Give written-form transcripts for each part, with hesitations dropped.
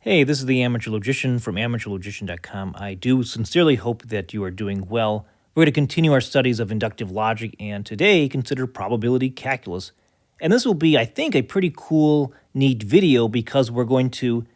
Hey, this is the Amateur Logician from amateurlogician.com. I do sincerely hope that you are doing well. We're going to continue our studies of inductive logic and today consider probability calculus. And this will be, I think, a pretty cool, neat video because we're going to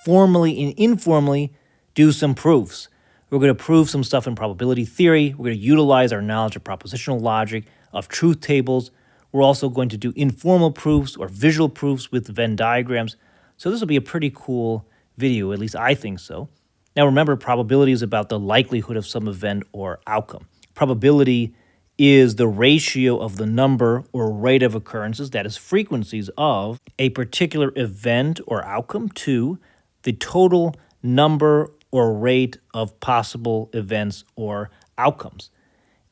formally and informally do some proofs. We're going to prove some stuff in probability theory. We're going to utilize our knowledge of propositional logic, of truth tables. We're also going to do informal proofs or visual proofs with Venn diagrams. So this will be a pretty cool video, at least I think so. Now remember, probability is about the likelihood of some event or outcome. Probability is the ratio of the number or rate of occurrences, that is frequencies of a particular event or outcome, to the total number or rate of possible events or outcomes.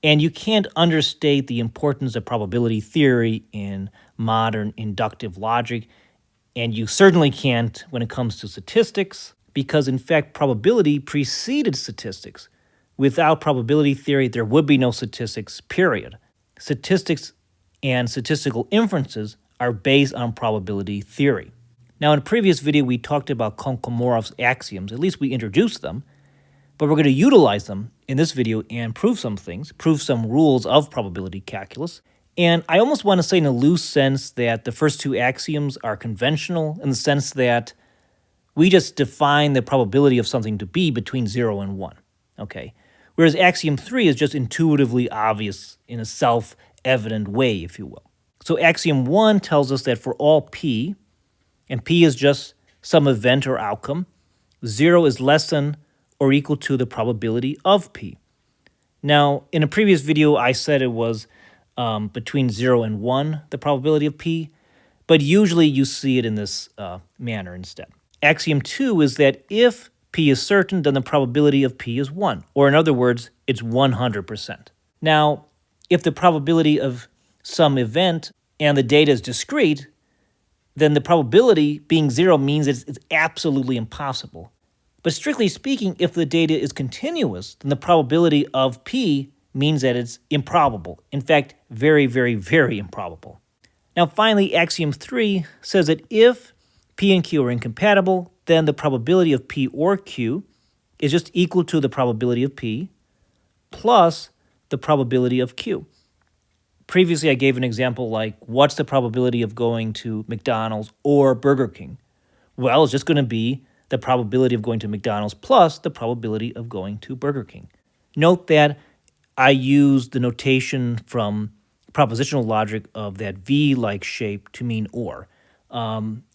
And you can't understate the importance of probability theory in modern inductive logic. And you certainly can't when it comes to statistics, because in fact, probability preceded statistics. Without probability theory, there would be no statistics, period. Statistics and statistical inferences are based on probability theory. Now, in a previous video, we talked about Kolmogorov's axioms. At least we introduced them, but we're going to utilize them in this video and prove some things, prove some rules of probability calculus. And I almost want to say in a loose sense that the first two axioms are conventional in the sense that we just define the probability of something to be between 0 and 1, okay? Whereas axiom 3 is just intuitively obvious in a self-evident way, if you will. So axiom 1 tells us that for all p, and p is just some event or outcome, 0 is less than or equal to the probability of p. Now, in a previous video, I said it was between 0 and 1, the probability of p, but usually you see it in this manner instead. Axiom 2 is that if p is certain, then the probability of p is 1, or in other words, it's 100%. Now, if the probability of some event and the data is discrete, then the probability being 0 means it's absolutely impossible. But strictly speaking, if the data is continuous, then the probability of p means that it's improbable. In fact, very, very, very improbable. Now, finally, axiom 3 says that if p and q are incompatible, then the probability of p or q is just equal to the probability of p plus the probability of q. Previously, I gave an example like, what's the probability of going to McDonald's or Burger King? Well, it's just going to be the probability of going to McDonald's plus the probability of going to Burger King. Note that I use the notation from propositional logic of that V-like shape to mean or.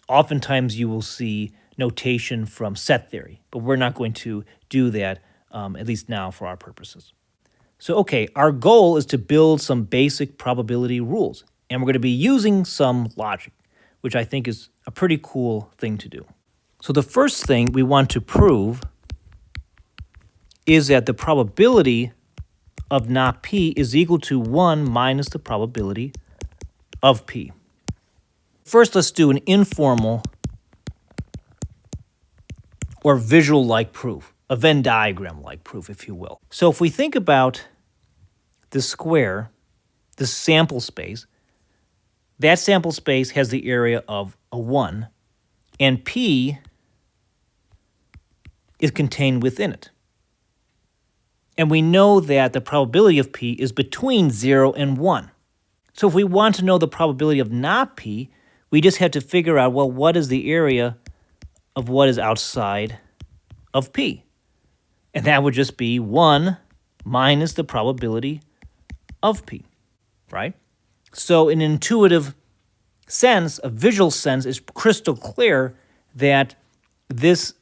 Oftentimes you will see notation from set theory, but we're not going to do that, at least now for our purposes. So, okay, our goal is to build some basic probability rules, and we're going to be using some logic, which I think is a pretty cool thing to do. So the first thing we want to prove is that the probability of not p is equal to 1 minus the probability of p. First, let's do an informal or visual-like proof, a Venn diagram-like proof, if you will. So if we think about this square, this sample space, that sample space has the area of a 1, and p is contained within it. And we know that the probability of p is between 0 and 1. So if we want to know the probability of not p, we just have to figure out, well, what is the area of what is outside of p? And that would just be 1 minus the probability of p, right? So in an intuitive sense, a visual sense, it's crystal clear that this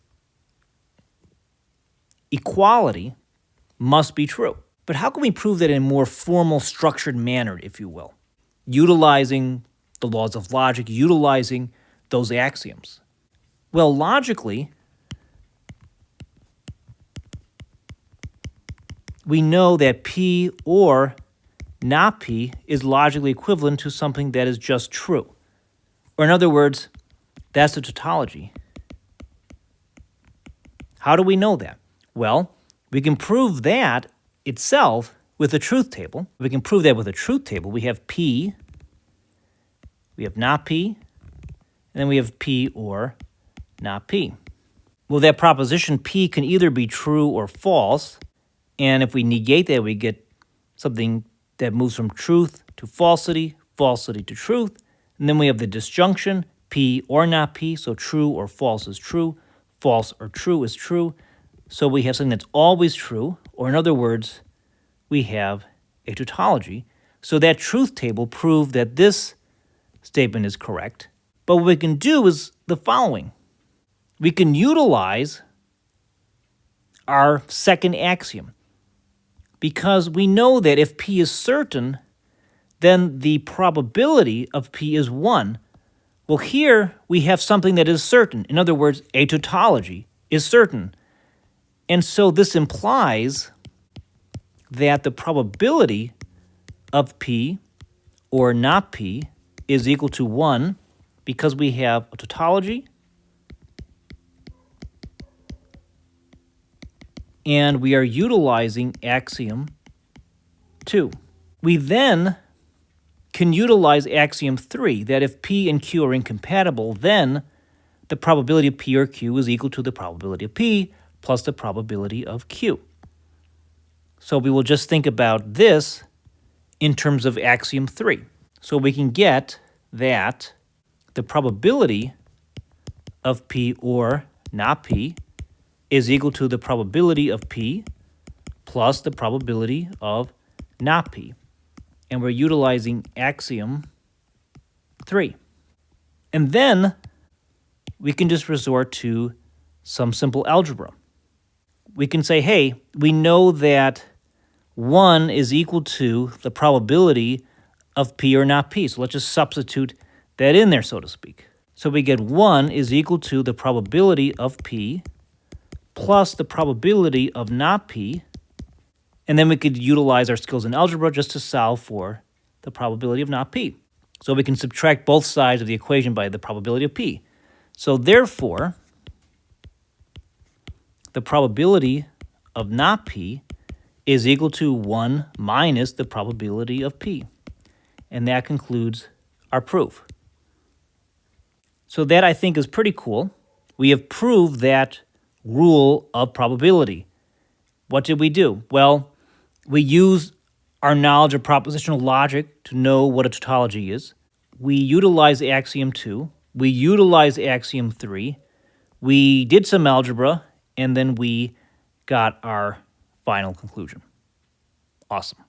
equality must be true. But how can we prove that in a more formal, structured manner, if you will? Utilizing the laws of logic, utilizing those axioms. Well, logically, we know that p or not p is logically equivalent to something that is just true. Or in other words, that's the tautology. How do we know that? Well, we can prove that itself with a truth table. We can prove that with a truth table. We have p, we have not p, and then we have p or not p. Well, that proposition P can either be true or false. And if we negate that, we get something that moves from truth to falsity, falsity to truth. And then we have the disjunction, P or not P. So true or false is true, false or true is true. So we have something that's always true, or in other words, we have a tautology. So that truth table proved that this statement is correct. But what we can do is the following. We can utilize our second axiom, because we know that if P is certain, then the probability of P is 1. Well, here we have something that is certain. In other words, a tautology is certain. And so this implies that the probability of P or not P is equal to 1 because we have a tautology and we are utilizing axiom 2. We then can utilize axiom 3, that if P and Q are incompatible, then the probability of P or Q is equal to the probability of P plus the probability of Q. So we will just think about this in terms of axiom 3. So we can get that the probability of P or not P is equal to the probability of P plus the probability of not P. And we're utilizing axiom 3. And then we can just resort to some simple algebra. We can say, hey, we know that 1 is equal to the probability of P or not P. So let's just substitute that in there, so to speak. So we get 1 is equal to the probability of P plus the probability of not P. And then we could utilize our skills in algebra just to solve for the probability of not P. So we can subtract both sides of the equation by the probability of P. So therefore, the probability of not P is equal to 1 minus the probability of P. And that concludes our proof. So that, I think, is pretty cool. We have proved that rule of probability. What did we do? Well, we used our knowledge of propositional logic to know what a tautology is. We utilized axiom 2. We utilized axiom 3. We did some algebra, and then we got our final conclusion. Awesome.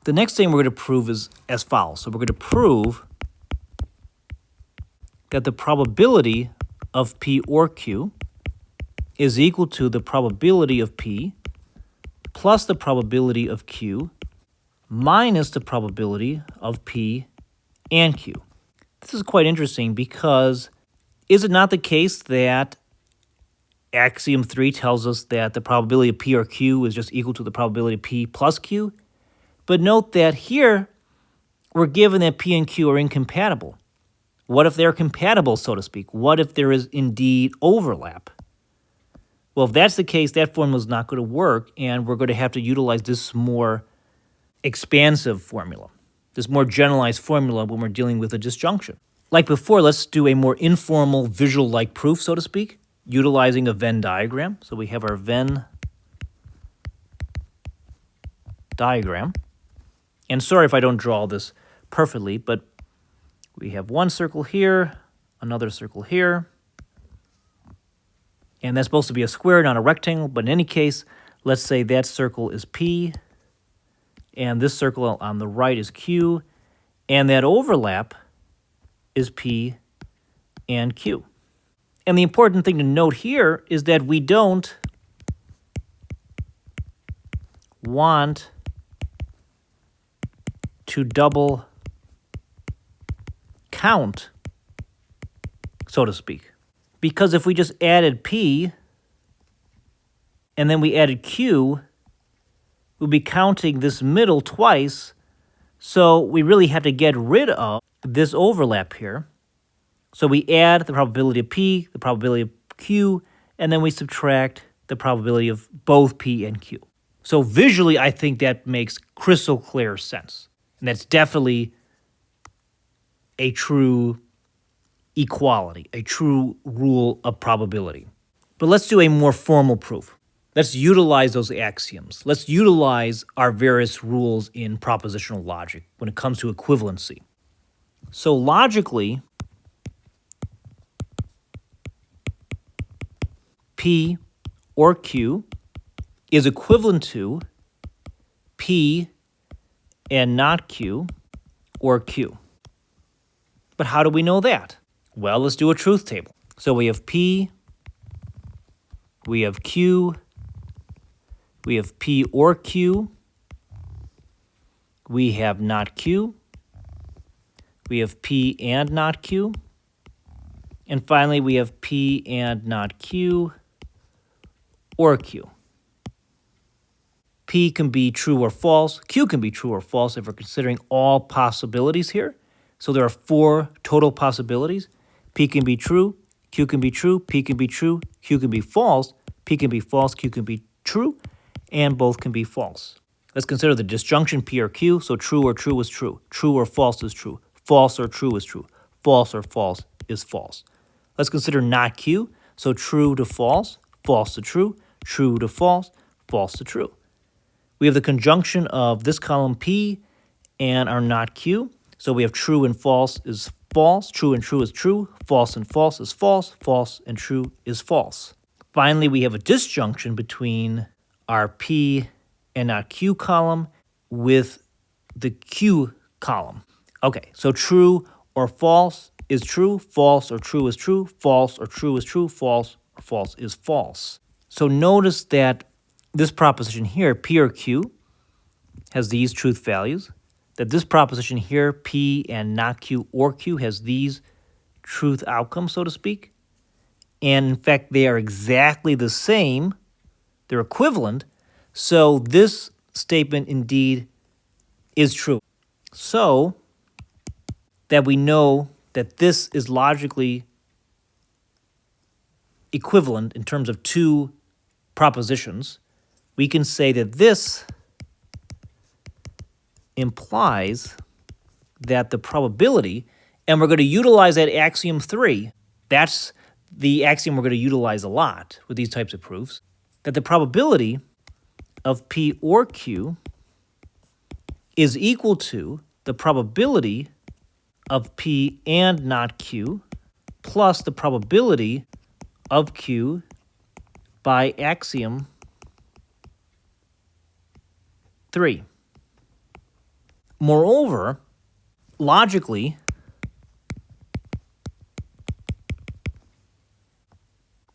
The next thing we're going to prove is as follows. So we're going to prove that the probability of P or Q is equal to the probability of P plus the probability of Q minus the probability of P and Q. This is quite interesting because is it not the case that axiom 3 tells us that the probability of P or Q is just equal to the probability of P plus Q? But note that here we're given that P and Q are incompatible. What if they're compatible, so to speak? What if there is indeed overlap? Well, if that's the case, that formula is not going to work, and we're going to have to utilize this more expansive formula, this more generalized formula when we're dealing with a disjunction. Like before, let's do a more informal visual-like proof, so to speak, utilizing a Venn diagram. So we have our Venn diagram. And sorry if I don't draw this perfectly, but we have one circle here, another circle here, and that's supposed to be a square, not a rectangle, but in any case, let's say that circle is P, and this circle on the right is Q, and that overlap is P and Q. And the important thing to note here is that we don't want to double count, so to speak. Because if we just added P and then we added Q, we'll be counting this middle twice, so we really have to get rid of this overlap here. So we add the probability of P, the probability of Q, and then we subtract the probability of both P and Q. So visually, I think that makes crystal clear sense. And that's definitely a true equality, a true rule of probability. But let's do a more formal proof. Let's utilize those axioms. Let's utilize our various rules in propositional logic when it comes to equivalency. So logically, P or Q is equivalent to P and not Q or Q. But how do we know that? Well, let's do a truth table. So we have P, we have Q, we have P or Q, we have not Q, we have P and not Q, and finally we have P and not Q or Q. P can be true or false, Q can be true or false if we're considering all possibilities here. So there are 4 total possibilities. P can be true, Q can be true, P can be true, Q can be false, P can be false, Q can be true, and both can be false. Let's consider the disjunction P or Q. So true or true is true, true or false is true, false or true is true, false or false is false. Let's consider not Q. So true to false, false to true, true to false, false to true. We have the conjunction of this column P and our not Q. So we have true and false is false, true and true is true, false and false is false, false and true is false. Finally, we have a disjunction between our P and not Q column with the Q column. Okay, so true or false is true, false or true is true, false or true is true, false or false is false. So notice that this proposition here, P or Q, has these truth values, that this proposition here, P and not Q or Q, has these truth outcomes, so to speak. And in fact, they are exactly the same. They're equivalent. So this statement indeed is true. So that we know that this is logically equivalent in terms of 2 propositions, we can say that this implies that the probability, and we're going to utilize that axiom 3, that's the axiom we're going to utilize a lot with these types of proofs, that the probability of P or Q is equal to the probability of P and not Q plus the probability of Q by axiom 3. Moreover, logically,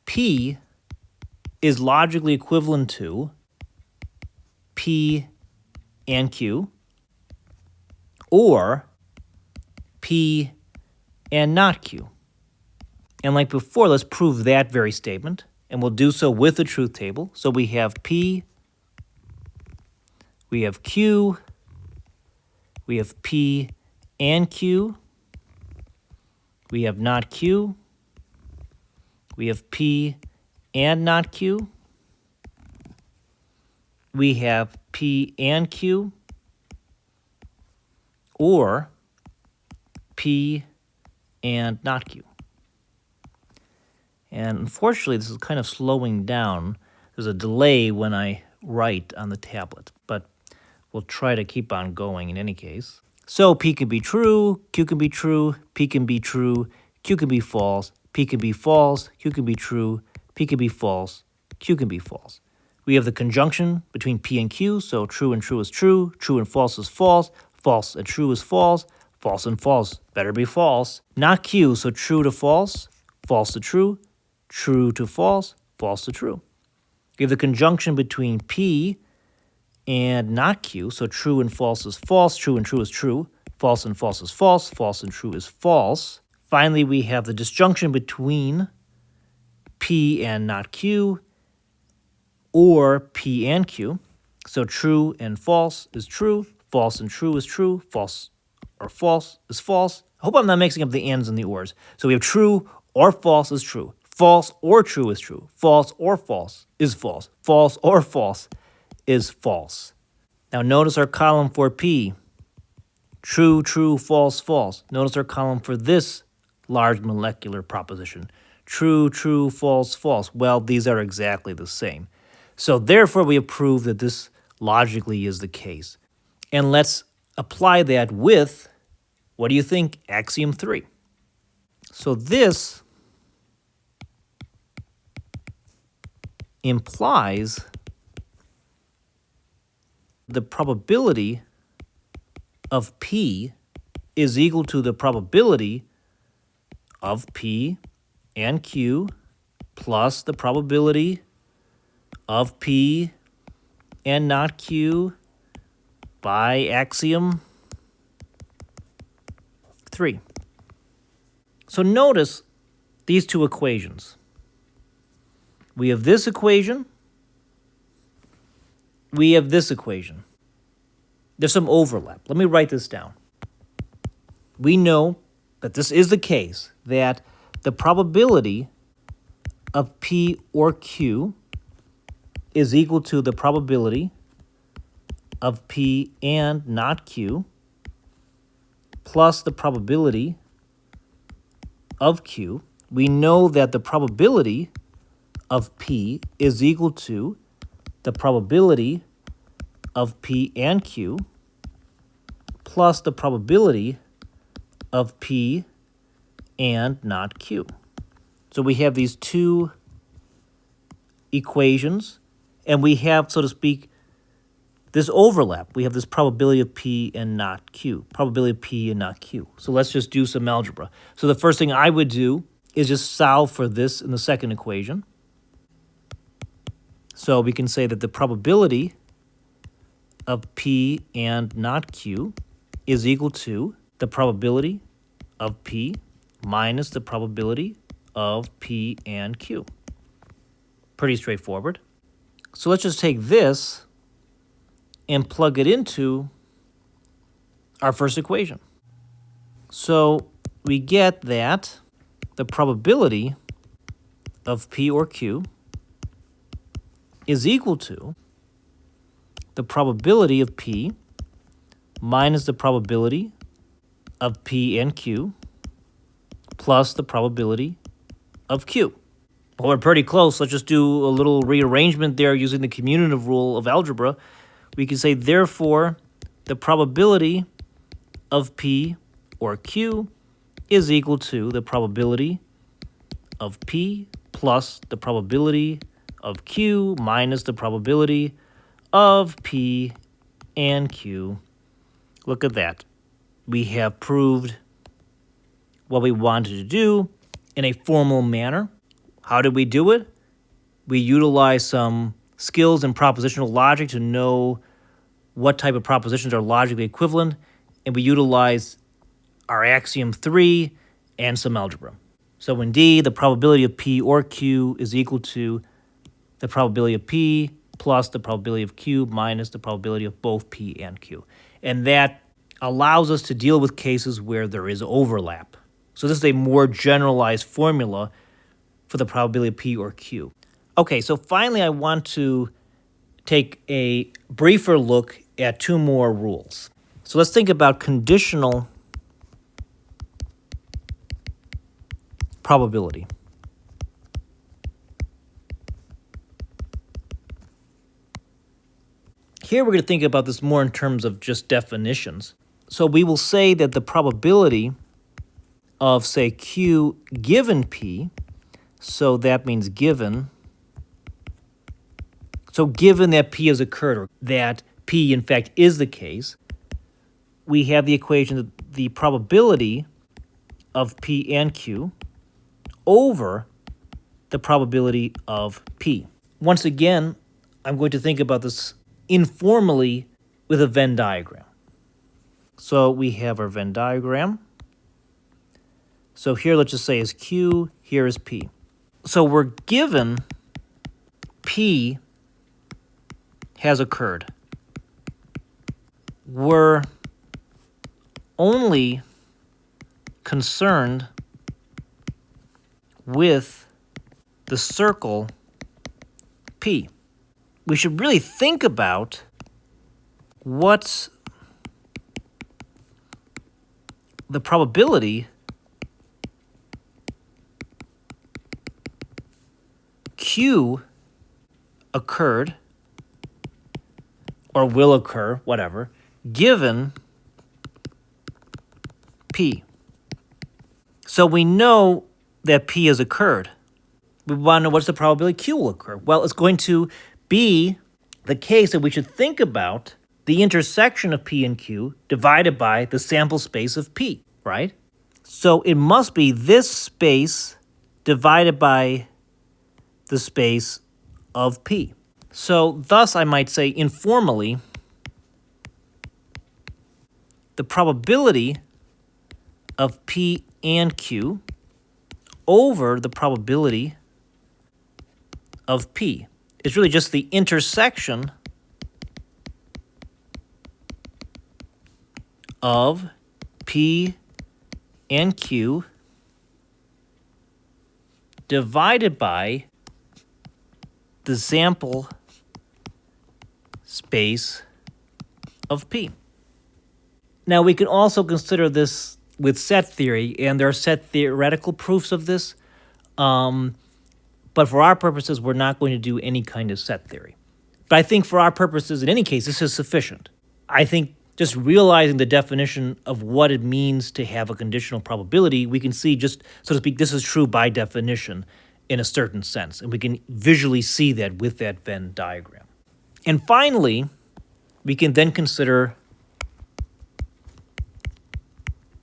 P is logically equivalent to P and Q or P and not Q. And like before, let's prove that very statement, and we'll do so with the truth table. So we have P, we have Q, we have P and Q, we have not Q, we have P and not Q, we have P and Q, or P and not Q. And unfortunately, this is kind of slowing down. There's a delay when I write on the tablet, but we'll try to keep on going in any case. So P can be true, Q can be true, P can be true, Q can be false, P can be false, Q can be true, P can be false, Q can be false. We have the conjunction between P and Q, so true and true is true, true and false is false, false and true is false, false and false better be false. Not Q, so true to false, false to true, true to false, false to true. We have the conjunction between P and not Q, so true and false is false, true and true is true, false and false is false, false and true is false. Finally, we have the disjunction between P and not Q, or P and Q. So true and false is true, false and true is true, false or false is false. I hope I'm not mixing up the ands and the ors. So we have true or false is true, false or true is true, false or false is false, false or false is false. Now notice our column for P. True, true, false, false. Notice our column for this large molecular proposition. true, true, false, false. Well, these are exactly the same. So therefore, we have proved that this logically is the case. And let's apply that with, what do you think, axiom 3. So this implies the probability of P is equal to the probability of P and Q plus the probability of P and not Q by axiom 3. So notice these two equations. We have this equation. We have this equation. There's some overlap. Let me write this down. We know that this is the case, that the probability of P or Q is equal to the probability of P and not Q plus the probability of Q. We know that the probability of P is equal to the probability of P and Q plus the probability of P and not Q. So we have these two equations, and we have, so to speak, this overlap. We have this probability of P and not Q, probability of P and not Q. So let's just do some algebra. So the first thing I would do is just solve for this in the second equation. So we can say that the probability of P and not Q is equal to the probability of P minus the probability of P and Q. Pretty straightforward. So let's just take this and plug it into our first equation. So we get that the probability of P or Q is equal to the probability of P minus the probability of P and Q plus the probability of Q. Well, we're pretty close. Let's just do a little rearrangement there using the commutative rule of algebra. We can say, therefore, the probability of P or Q is equal to the probability of P plus the probability of Q minus the probability of P and Q. Look at that. We have proved what we wanted to do in a formal manner. How did we do it? We utilized some skills in propositional logic to know what type of propositions are logically equivalent, and we utilized our axiom 3 and some algebra. So indeed, the probability of P or Q is equal to the probability of P plus the probability of Q minus the probability of both P and Q. And that allows us to deal with cases where there is overlap. So this is a more generalized formula for the probability of P or Q. Okay, so finally I want to take a briefer look at two more rules. So let's think about conditional probability. Here we're going to think about this more in terms of just definitions. So we will say that the probability of, say, Q given P, so that means given, so given that P has occurred, or that P in fact is the case, we have the equation that the probability of P and Q over the probability of P. Once again, I'm going to think about this informally with a Venn diagram. So we have our Venn diagram. So here, let's just say is Q, here is P. So we're given P has occurred. We're only concerned with the circle P. We should really think about what's the probability Q occurred or will occur, whatever, given P. So we know that P has occurred. We want to know what's the probability Q will occur. Well, it's going to be the case that we should think about the intersection of P and Q divided by the sample space of P, right? So it must be this space divided by the space of P. So thus I might say informally, the probability of P and Q over the probability of P is really just the intersection of P and Q divided by the sample space of P. Now we can also consider this with set theory, and there are set theoretical proofs of this, but for our purposes, we're not going to do any kind of set theory. But I think for our purposes, in any case, this is sufficient. I think just realizing the definition of what it means to have a conditional probability, we can see just, so to speak, this is true by definition in a certain sense, and we can visually see that with that Venn diagram. And finally, we can then consider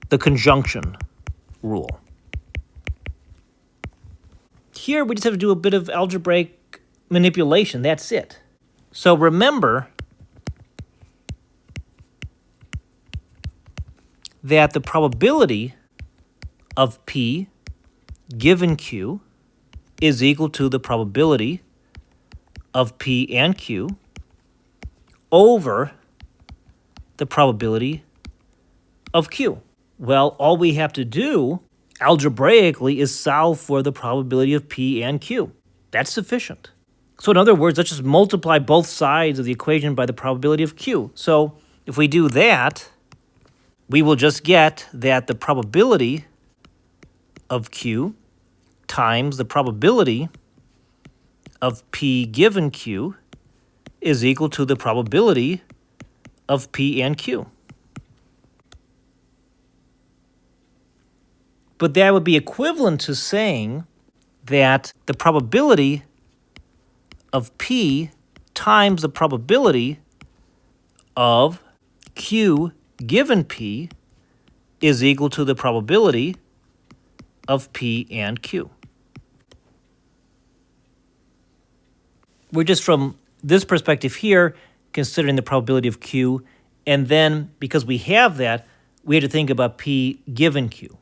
the conjunction rule. Here we just have to do a bit of algebraic manipulation, that's it. So remember that the probability of P given Q is equal to the probability of P and Q over the probability of Q. Well, all we have to do algebraically is solve for the probability of P and Q. That's sufficient. So in other words, let's just multiply both sides of the equation by the probability of Q. So if we do that, we will just get that the probability of Q times the probability of P given Q is equal to the probability of P and Q. But that would be equivalent to saying that the probability of P times the probability of Q given P is equal to the probability of P and Q. We're just from this perspective here considering the probability of Q, and then because we have that, we have to think about P given Q.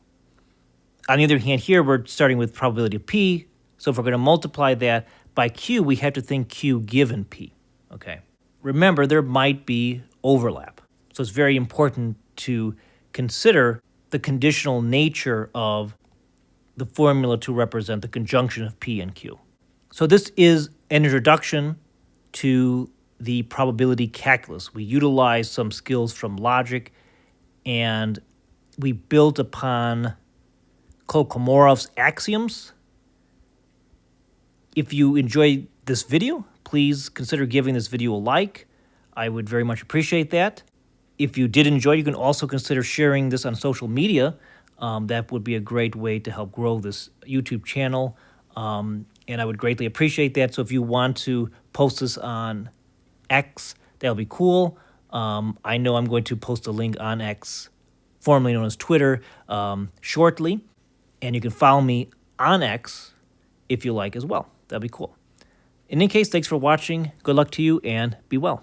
On the other hand, here we're starting with probability of P, so if we're going to multiply that by Q, we have to think Q given P, okay? Remember, there might be overlap, so it's very important to consider the conditional nature of the formula to represent the conjunction of P and Q. So this is an introduction to the probability calculus. We utilized some skills from logic, and we built upon Kolmogorov's axioms. If you enjoyed this video, please consider giving this video a like. I would very much appreciate that. If you did enjoy, you can also consider sharing this on social media. That would be a great way to help grow this YouTube channel, and I would greatly appreciate that. So if you want to post this on X, that'll be cool. I know I'm going to post a link on X, formerly known as Twitter, shortly. And you can follow me on X if you like as well. That'd be cool. In any case, thanks for watching. Good luck to you and be well.